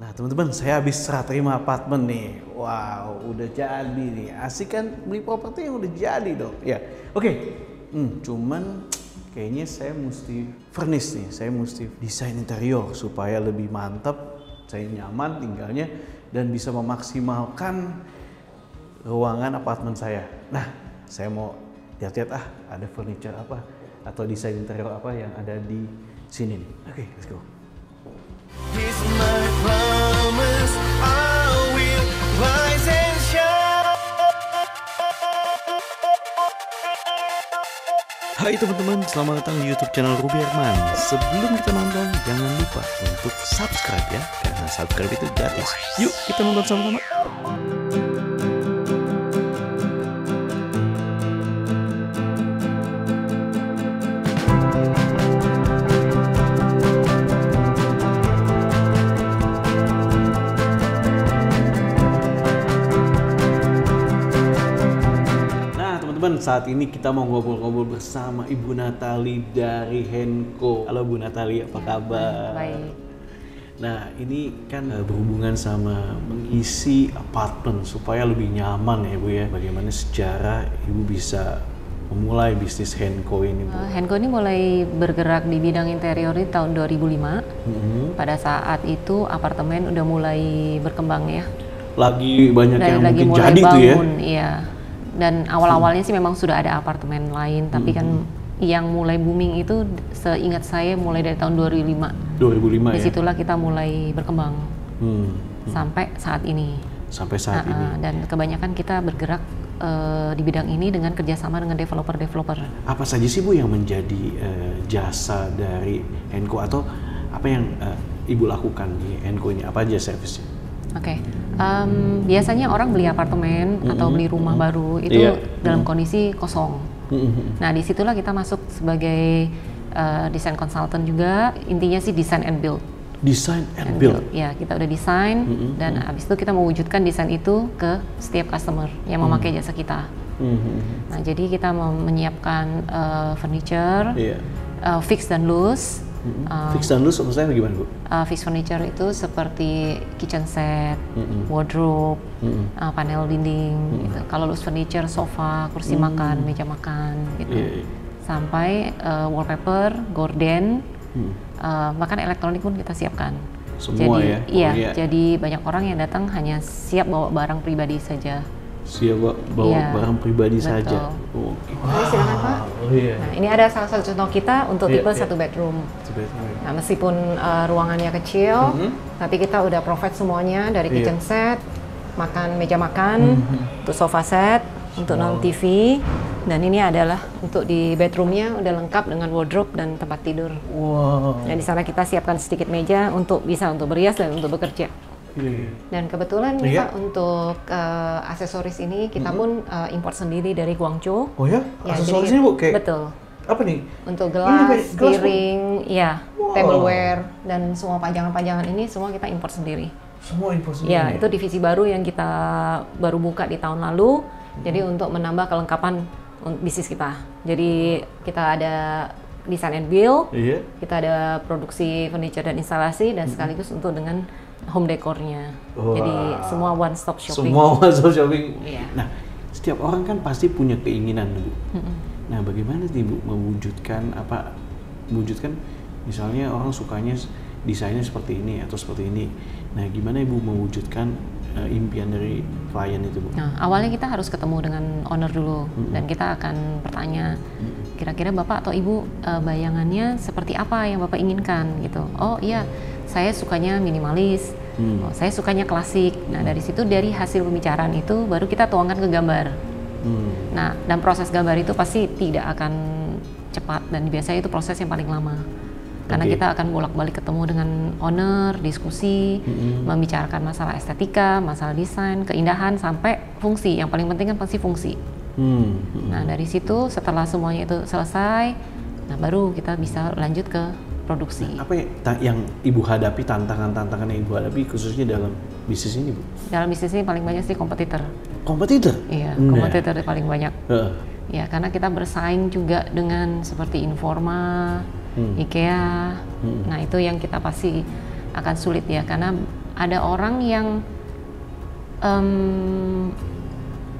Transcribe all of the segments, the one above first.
Nah teman-teman, saya habis serah terima apartemen nih. Wow, udah jadi nih. Asik kan beli properti yang udah jadi dong. Ya, oke. Cuman kayaknya saya mesti furnish nih. Saya mesti desain interior supaya lebih mantap, saya nyaman tinggalnya dan bisa memaksimalkan ruangan apartemen saya. Nah, saya mau lihat-lihat ada furniture apa atau desain interior apa yang ada di sini nih. Oke, let's go. Here's my promise, I will rise and shine. Hai teman-teman, selamat datang di YouTube channel Ruby Herman. Sebelum kita nonton, jangan lupa untuk subscribe ya, karena subscribe itu gratis. Yuk kita nonton sama-sama. Saat ini kita mau ngobrol-ngobrol bersama Ibu Natali dari Henko. Halo Bu Natali, apa kabar? Baik. Nah ini kan berhubungan sama mengisi apartemen supaya lebih nyaman ya Bu ya. Bagaimana sejarah Ibu bisa memulai bisnis Henko ini Bu? Henko ini mulai bergerak di bidang interior ini tahun 2005. Pada saat itu apartemen udah mulai berkembang ya. Lagi banyak yang lagi mungkin mulai jadi bangun, tuh ya? Iya. Dan awal-awalnya sih memang sudah ada apartemen lain, tapi kan yang mulai booming itu seingat saya mulai dari tahun 2005. 2005 ya? Disitulah kita mulai berkembang sampai saat ini. Sampai saat ini. Dan kebanyakan kita bergerak di bidang ini dengan kerjasama dengan developer-developer. Apa saja sih Bu yang menjadi jasa dari Henko atau apa yang Ibu lakukan di Henko ini? Apa aja servisnya? Oke, biasanya orang beli apartemen atau beli rumah baru itu dalam kondisi kosong. Nah disitulah kita masuk sebagai desain consultant juga. Intinya sih design and build. Design and build. Ya, kita udah desain dan habis itu kita mewujudkan desain itu ke setiap customer yang memakai jasa kita. Nah jadi kita menyiapkan furniture, fix dan loose. Fix dan loose maksudnya gimana Bu? Fix furniture itu seperti kitchen set, wardrobe, panel dinding. Gitu. Kalau loose furniture, sofa, kursi makan, meja makan, gitu. Sampai wallpaper, gorden, bahkan elektronik pun kita siapkan. Semua jadi, ya? Iya, jadi banyak orang yang datang hanya siap bawa barang pribadi saja. Siap bawa barang pribadi saja. Silakan Pak. Nah, ini ada salah satu contoh kita untuk tipe 1 bedroom. Nah, meskipun ruangannya kecil, tapi kita udah provide semuanya dari kitchen set, meja makan, untuk sofa set, untuk non TV, dan ini adalah untuk di bedroomnya udah lengkap dengan wardrobe dan tempat tidur. Nah, di sana kita siapkan sedikit meja untuk berias dan untuk bekerja. Dan kebetulan Pak, untuk aksesoris ini kita pun import sendiri dari Guangzhou. Oh ya? Aksesoris ini Bu? Betul. Apa nih? Untuk gelas, piring, tableware, dan semua pajangan-pajangan ini semua kita import sendiri. Semua import sendiri? Ya, itu divisi baru yang kita baru buka di tahun lalu. Jadi untuk menambah kelengkapan bisnis kita. Jadi kita ada design and build, kita ada produksi furniture dan instalasi, dan sekaligus untuk dengan home dekornya. Jadi semua one stop shopping. Semua one stop shopping. Nah, setiap orang kan pasti punya keinginan Bu. Nah, bagaimana sih Bu mewujudkan misalnya orang sukanya desainnya seperti ini atau seperti ini. Nah, gimana Ibu mewujudkan impian dari klien itu Bu? Nah, awalnya kita harus ketemu dengan owner dulu dan kita akan bertanya kira-kira Bapak atau Ibu bayangannya seperti apa yang Bapak inginkan gitu. Oh iya, saya sukanya minimalis, saya sukanya klasik. Nah dari situ, dari hasil pembicaraan itu baru kita tuangkan ke gambar. Nah, dan proses gambar itu pasti tidak akan cepat dan biasanya itu proses yang paling lama. Karena kita akan bolak-balik ketemu dengan owner, diskusi, membicarakan masalah estetika, masalah desain, keindahan, sampai fungsi. Yang paling penting kan pasti fungsi. Nah dari situ setelah semuanya itu selesai, nah baru kita bisa lanjut ke produksi. Nah, apa yang Ibu hadapi, tantangan yang Ibu hadapi khususnya dalam bisnis ini Bu? Dalam bisnis ini paling banyak sih kompetitor. Kompetitor? Iya, kompetitor paling banyak. Ya, karena kita bersaing juga dengan seperti Informa, IKEA. Nah itu yang kita pasti akan sulit ya, karena ada orang yang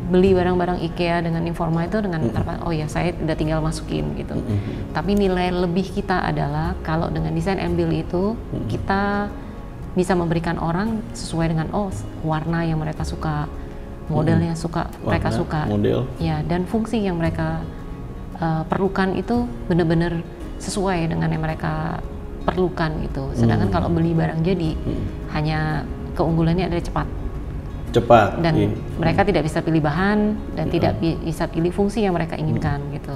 beli barang-barang IKEA dengan Informa itu dengan oh ya saya udah tinggal masukin gitu. Tapi nilai lebih kita adalah kalau dengan desain and build itu kita bisa memberikan orang sesuai dengan warna yang mereka suka, modelnya mereka suka, model. Ya, dan fungsi yang mereka perlukan itu benar-benar sesuai dengan yang mereka perlukan gitu. Sedangkan kalau beli barang jadi hanya keunggulannya adalah cepat dan mereka tidak bisa pilih bahan dan tidak bisa pilih fungsi yang mereka inginkan gitu.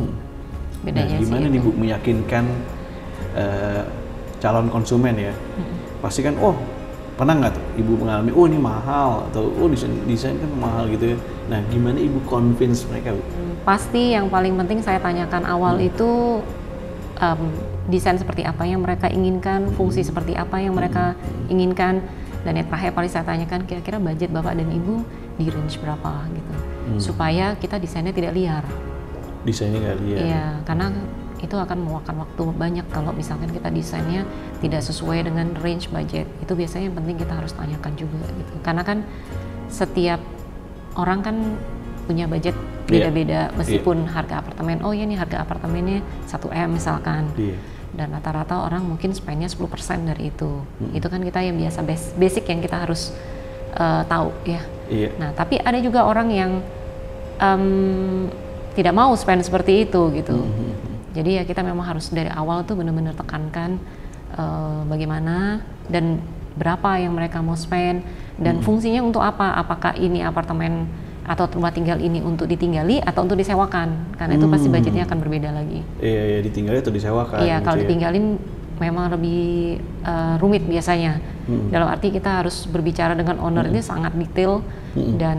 Bedanya gimana nih Bu meyakinkan calon konsumen ya? Pasti kan pernah nggak tuh Ibu mengalami ini mahal atau desain kan mahal gitu ya. Nah gimana Ibu convince mereka Bu? Pasti yang paling penting saya tanyakan awal itu desain seperti apa yang mereka inginkan, fungsi seperti apa yang mereka inginkan. Dan yang terakhir paling saya tanyakan kira-kira budget Bapak dan Ibu di range berapa gitu, supaya kita desainnya tidak liar. Desainnya nggak liar. Iya, karena itu akan memakan waktu banyak kalau misalkan kita desainnya tidak sesuai dengan range budget. Itu biasanya yang penting kita harus tanyakan juga gitu. Karena kan setiap orang kan punya budget beda-beda, meskipun harga apartemen, ini harga apartemennya 1M misalkan. Dan rata-rata orang mungkin spendnya 10% dari itu. Itu kan kita yang biasa basic yang kita harus tahu ya. Nah, tapi ada juga orang yang tidak mau spend seperti itu gitu. Jadi ya kita memang harus dari awal tuh benar-benar tekankan bagaimana dan berapa yang mereka mau spend dan fungsinya untuk apa. Apakah ini apartemen atau tempat tinggal ini untuk ditinggali atau untuk disewakan, karena itu pasti budgetnya akan berbeda lagi. Iya, ditinggali atau disewakan. Iya, gitu kalau ditinggalin memang lebih rumit biasanya. Dalam arti kita harus berbicara dengan owner ini sangat detail dan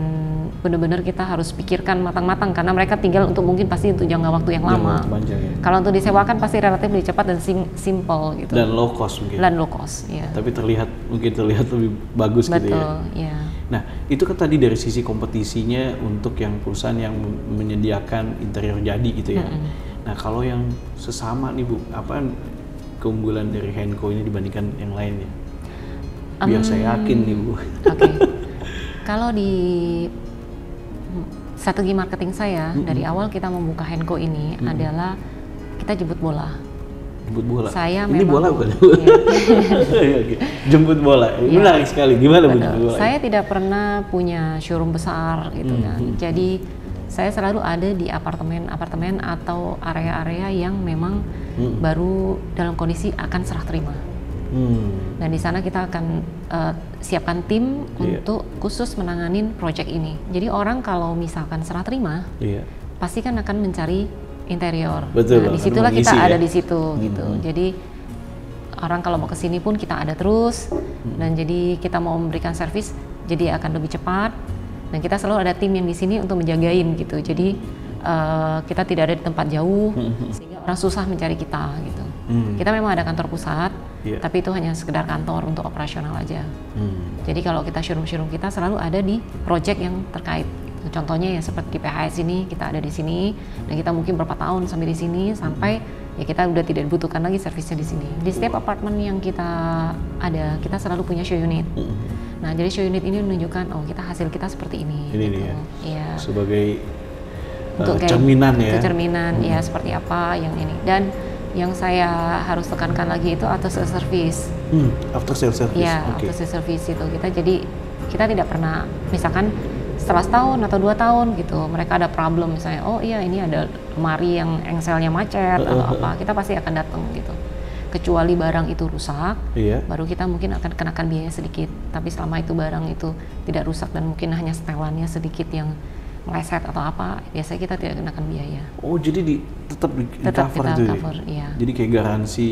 benar-benar kita harus pikirkan matang-matang karena mereka tinggal untuk mungkin pasti untuk jangka waktu yang lama. Kalau untuk disewakan pasti relatif lebih cepat dan simple gitu. Dan low cost mungkin. Dan low cost, ya. Tapi terlihat lebih bagus. Betul, gitu ya. Iya. Nah, itu kan tadi dari sisi kompetisinya untuk yang perusahaan yang menyediakan interior jadi gitu ya. Nah, kalau yang sesama nih Bu, apa keunggulan dari Henko ini dibandingkan yang lainnya? Biar saya yakin nih Bu. Oke. Kalau di strategi marketing saya dari awal kita membuka Henko ini adalah kita jemput bola. Jemput bola. Saya ini memang, bola bukan? Iya. Jemput bola. Menarik sekali. Gimana Bu jemput bola? Saya tidak pernah punya showroom besar gitu kan. Jadi saya selalu ada di apartemen atau area-area yang memang baru dalam kondisi akan serah terima. Dan di sana kita akan siapkan tim untuk khusus menanganin proyek ini. Jadi orang kalau misalkan serah terima, pasti kan akan mencari interior. Betul, nah, disitulah kita ada di situ gitu. Jadi orang kalau mau kesini pun kita ada terus dan jadi kita mau memberikan servis jadi akan lebih cepat dan kita selalu ada tim yang di sini untuk menjagain gitu. Jadi kita tidak ada di tempat jauh sehingga orang susah mencari kita gitu. Kita memang ada kantor pusat, tapi itu hanya sekedar kantor untuk operasional aja. Jadi kalau kita showroom kita selalu ada di project yang terkait. Contohnya ya seperti di PHS ini kita ada di sini dan kita mungkin berapa tahun sampai di sini sampai ya kita udah tidak dibutuhkan lagi servisnya di sini. Di setiap apartemen yang kita ada kita selalu punya show unit. Nah jadi show unit ini menunjukkan kita hasil kita seperti ini. Ini gitu. ya. Iya. Sebagai cerminan ya. Itu cerminan ya seperti apa yang ini dan yang saya harus tekankan lagi itu after sales service. After sales service. Ya, after sales service itu kita tidak pernah misalkan setelah setahun atau 2 tahun gitu mereka ada problem misalnya ini ada lemari yang engselnya macet atau apa kita pasti akan datang gitu kecuali barang itu rusak baru kita mungkin akan kenakan biaya sedikit tapi selama itu barang itu tidak rusak dan mungkin hanya setelannya sedikit yang meleset atau apa biasanya kita tidak kenakan biaya. Jadi tetap di cover kita itu cover, ya. Jadi kayak garansi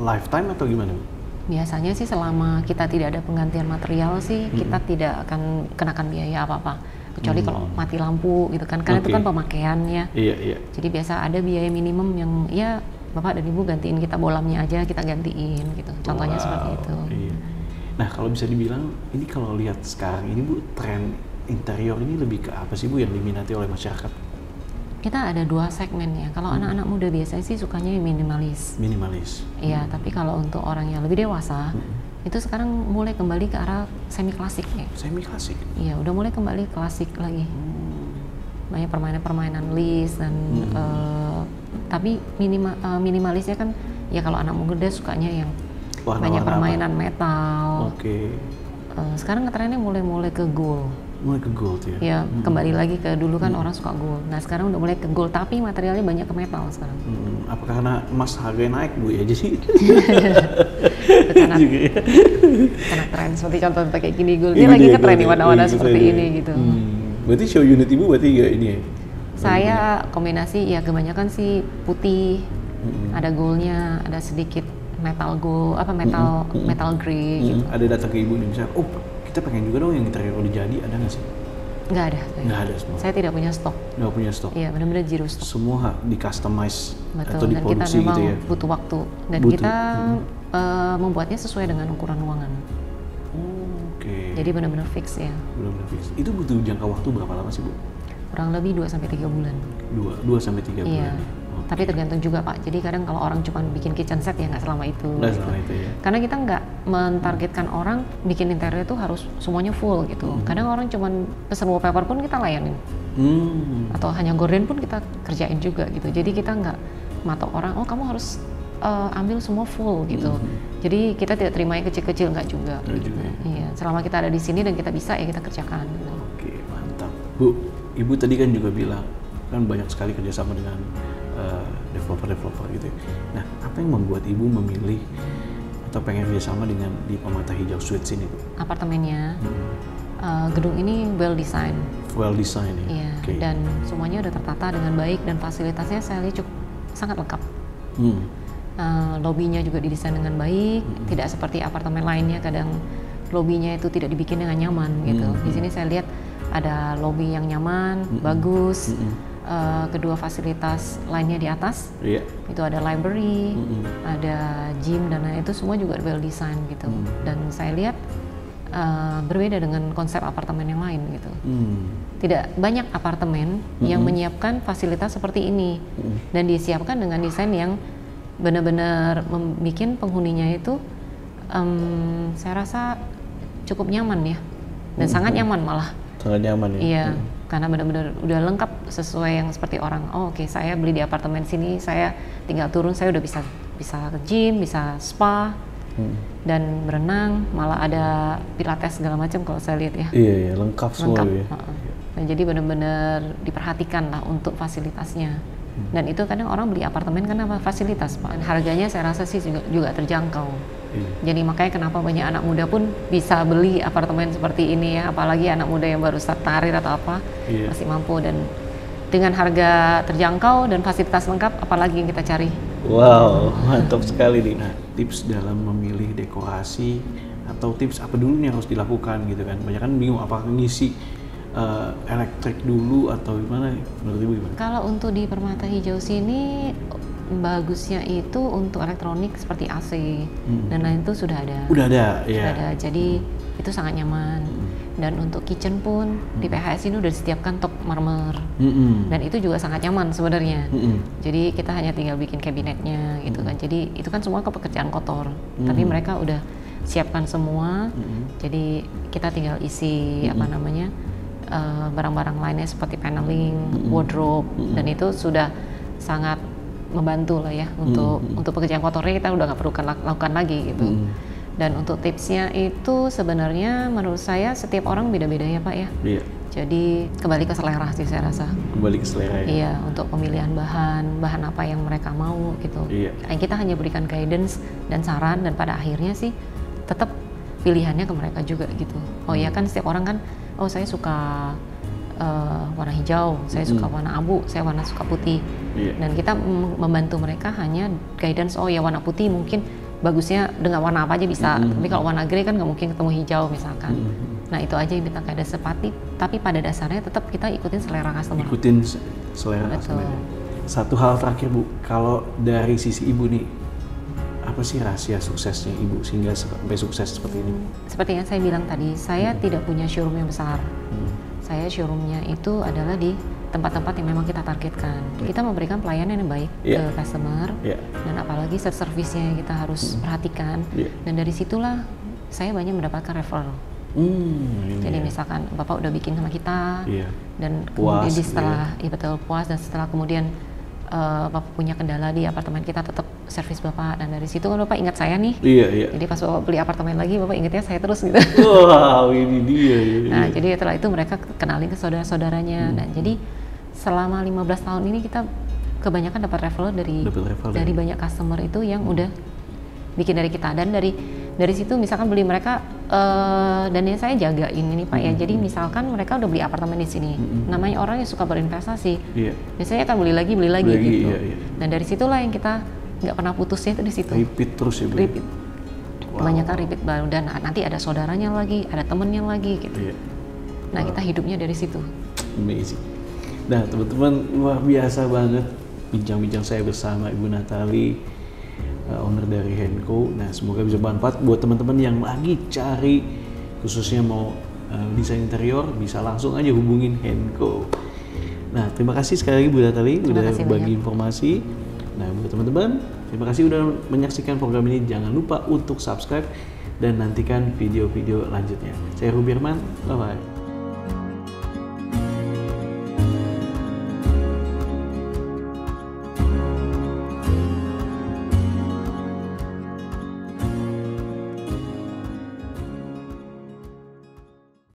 lifetime atau gimana? Biasanya sih selama kita tidak ada penggantian material sih kita tidak akan kenakan biaya apa-apa kecuali kalau mati lampu gitu kan karena itu kan pemakaiannya. Iya. Jadi biasa ada biaya minimum yang ya Bapak dan Ibu gantiin kita bolamnya aja kita gantiin gitu. Contohnya seperti itu. Iya. Nah kalau bisa dibilang ini kalau lihat sekarang ini Bu tren interior ini lebih ke apa sih Bu yang diminati oleh masyarakat? Kita ada 2 segmen ya. Kalau anak-anak muda biasanya sih sukanya yang minimalis. Minimalis. Iya, tapi kalau untuk orang yang lebih dewasa, itu sekarang mulai kembali ke arah semi klasik ya. Semi klasik. Iya, udah mulai kembali klasik lagi. Banyak permainan-permainan list dan tapi minimalisnya kan ya kalau anak muda sukanya yang Warna-warna banyak apa? permainan metal. Oke. Sekarang ngetrennya mulai ke gold. Mulai ke gold ya. Ya, kembali lagi ke dulu kan orang suka gold. Nah, sekarang udah mulai ke gold tapi materialnya banyak ke metal sekarang. Apa karena emas harganya naik Bu ya jadi? karena, karena tren seperti contoh kayak gini gold. Ini lagi ngetren nih warna-warna seperti ini gitu. Berarti show unit Ibu berarti ya ini ya? Saya kombinasi ya kebanyakan sih putih, ada goldnya, ada sedikit metal gold, metal grey gitu. Ada datang ke Ibu nih misalnya, oh kita pengen juga dong yang interior udah jadi, ada nggak sih? Nggak ada. Nggak ada semua. Saya tidak punya stok. Nggak punya stok. Iya, benar-benar zero stok. Semua di customize Betul. atau Dan kita diproduksi memang gitu ya? butuh waktu dan Butuh. kita membuatnya sesuai dengan ukuran ruangan. Oke. Jadi benar-benar fix ya. Benar-benar fix. Itu butuh jangka waktu berapa lama sih Bu? Kurang lebih 2-3 bulan. 2 sampai 3 Iya. bulan. Tapi tergantung juga Pak. Jadi kadang kalau orang cuma bikin kitchen set ya nggak selama itu. Nggak selama itu ya. Karena kita nggak mentargetkan orang bikin interior itu harus semuanya full gitu. Kadang orang cuma pesen wallpaper pun kita layanin. Atau hanya gorden pun kita kerjain juga gitu. Jadi kita nggak matok orang, oh kamu harus ambil semua full gitu. Jadi kita tidak terima yang kecil-kecil nggak juga. Nggak gitu. juga. Iya. Selama kita ada di sini dan kita bisa ya kita kerjakan. Gitu. Oke, mantap. Bu, Ibu tadi kan juga bilang kan banyak sekali kerjasama dengan developer gitu ya. Nah, apa yang membuat Ibu memilih atau pengen kerjasama dengan di Permata Hijau Suites ini, Bu? Apartemennya, gedung ini well design. Well design ya? Iya, Oke. dan semuanya udah tertata dengan baik dan fasilitasnya saya lihat cukup sangat lengkap. Lobbynya juga didesain dengan baik, tidak seperti apartemen lainnya kadang lobbynya itu tidak dibikin dengan nyaman gitu. Di sini saya lihat ada lobby yang nyaman, bagus. Kedua fasilitas lainnya di atas, itu ada library, ada gym dan lain itu semua juga well design gitu. Dan saya lihat berbeda dengan konsep apartemen yang lain gitu. Tidak banyak apartemen yang menyiapkan fasilitas seperti ini dan disiapkan dengan desain yang benar-benar membuat penghuninya itu saya rasa cukup nyaman ya dan sangat nyaman malah. Sangat nyaman ya? Iya, karena benar-benar udah lengkap sesuai yang seperti orang. Oh, oke, saya beli di apartemen sini, saya tinggal turun, saya udah bisa ke gym, bisa spa, dan berenang, malah ada pilates segala macam kalau saya lihat ya. Iya, lengkap semua ya. Nah, jadi benar-benar diperhatikan lah untuk fasilitasnya. Dan itu kadang orang beli apartemen karena fasilitas, Pak. Dan harganya saya rasa sih juga terjangkau. Jadi makanya kenapa banyak anak muda pun bisa beli apartemen seperti ini ya, apalagi anak muda yang baru start karir atau apa, masih mampu dan dengan harga terjangkau dan fasilitas lengkap, apalagi yang kita cari. Wow, mantap sekali nih. Nah, tips dalam memilih dekorasi atau tips apa dulu nih yang harus dilakukan gitu kan? Banyak kan bingung apakah ngisi elektrik dulu atau gimana? Menurut Ibu gimana? Kalau untuk di Permata Hijau sini bagusnya itu untuk elektronik seperti AC dan lain itu sudah ada. Udah ada, ya. Sudah ada. Jadi itu sangat nyaman. Dan untuk kitchen pun di PHS ini udah disediakan top marmer. Dan itu juga sangat nyaman sebenarnya. Jadi kita hanya tinggal bikin kabinetnya gitu kan. Jadi itu kan semua pekerjaan kotor. Tapi mereka udah siapkan semua. Jadi kita tinggal isi barang-barang lainnya seperti paneling, wardrobe, dan itu sudah sangat membantu lah ya untuk pekerjaan kotornya kita udah nggak perlu lakukan lagi gitu. Dan untuk tipsnya itu sebenarnya menurut saya setiap orang beda-beda ya Pak ya. Iya. Jadi kembali ke selera sih saya rasa. Kembali ke selera ya. Iya, untuk pemilihan bahan apa yang mereka mau gitu. Iya. Kita hanya berikan guidance dan saran dan pada akhirnya sih tetap pilihannya ke mereka juga gitu. Oh ya kan setiap orang kan, oh saya suka warna hijau, saya suka warna abu, saya suka putih. Dan kita membantu mereka hanya guidance, oh ya warna putih mungkin bagusnya dengan warna apa aja bisa, tapi kalau warna grey kan nggak mungkin ketemu hijau misalkan. Nah itu aja yang kita guidance sepati, tapi pada dasarnya tetap kita ikutin selera customer. Ikutin selera customer. Satu hal terakhir Bu, kalau dari sisi Ibu nih, apa sih rahasia suksesnya Ibu sehingga sampai sukses seperti ini? Seperti yang saya bilang tadi, saya tidak punya showroom yang besar. Saya showroomnya itu adalah di tempat-tempat yang memang kita targetkan. Kita memberikan pelayanan yang baik ke customer, dan apalagi service-nya yang kita harus perhatikan. Dan dari situlah saya banyak mendapatkan referral. Ini Jadi ya. misalkan Bapak udah bikin sama kita, Iya. dan Puas, kemudian gitu setelah ya betul puas, dan setelah kemudian Bapak punya kendala di apartemen kita, tetap servis Bapak, dan dari situ kan Bapak ingat saya nih. Iya, iya. Jadi pas Bapak beli apartemen lagi, Bapak ingetnya saya terus gitu. Wow, ini dia. Nah, jadi setelah itu mereka kenalin ke saudara-saudaranya, dan jadi selama 15 tahun ini kita kebanyakan dapat referral dari banyak customer itu yang udah bikin dari kita, dan dari situ misalkan beli mereka dan yang saya jagain ini Pak ya. Jadi misalkan mereka udah beli apartemen di sini, namanya orang yang suka berinvestasi, biasanya akan beli lagi gitu. Iya. Dan dari situlah yang kita nggak pernah putusnya itu di situ. Repeat terus ya, Bu. Repeat. Kebanyakan repeat baru, dan nanti ada saudaranya lagi, ada temennya lagi gitu. Iya. Nah, kita hidupnya dari situ. Amazing. Nah, teman-teman, luar biasa banget bincang-bincang saya bersama Ibu Natali, owner dari Henco. Nah, semoga bisa bermanfaat buat teman-teman yang lagi cari, khususnya mau desain interior, bisa langsung aja hubungin Henco. Nah, terima kasih sekali lagi Bu Natali udah berbagi informasi. Nah, buat teman-teman, terima kasih udah menyaksikan program ini. Jangan lupa untuk subscribe dan nantikan video-video lanjutnya. Saya Ruby Herman, bye-bye.